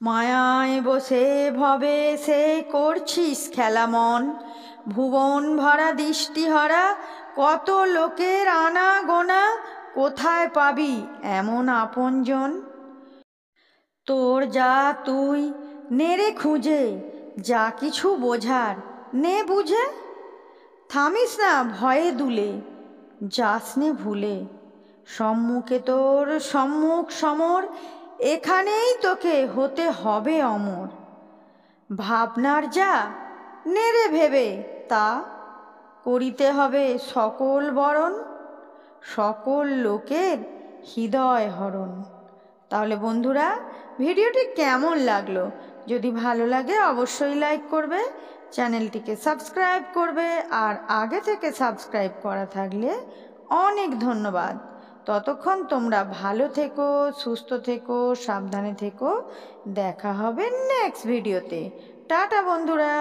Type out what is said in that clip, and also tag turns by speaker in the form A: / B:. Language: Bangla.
A: মায়ায় বসে ভবে সে করছিস খেলা মন, ভুবন ভরা দৃষ্টিহারা কত লোকের আনা গোনা, কোথায় পাবি এমন আপনজন? তোর যা তুই নেড়ে খুঁজে, যা কিছু বোঝার নে বুঝে, থামিস না ভয়ে দুলে, যাস নে ভুলে, সম্মুখে তোর সম্মুখ সমর, এখানেই তোকে হতে হবে অমর। ভাবনার যা নেড়ে ভেবে তা, করিতে হবে সকল বরণ, সকল লোকের হৃদয় হরণ। তাহলে বন্ধুরা, ভিডিওটি কেমন লাগলো? যদি ভালো লাগে অবশ্যই লাইক করবে, চ্যানেলটিকে সাবস্ক্রাইব করবে, আর আগে থেকে সাবস্ক্রাইব করা থাকলে অনেক ধন্যবাদ। ততক্ষণ তোমরা ভালো থেকো, সুস্থ থেকো, সাবধানে থেকো। দেখা হবে নেক্সট ভিডিওতে। টাটা বন্ধুরা।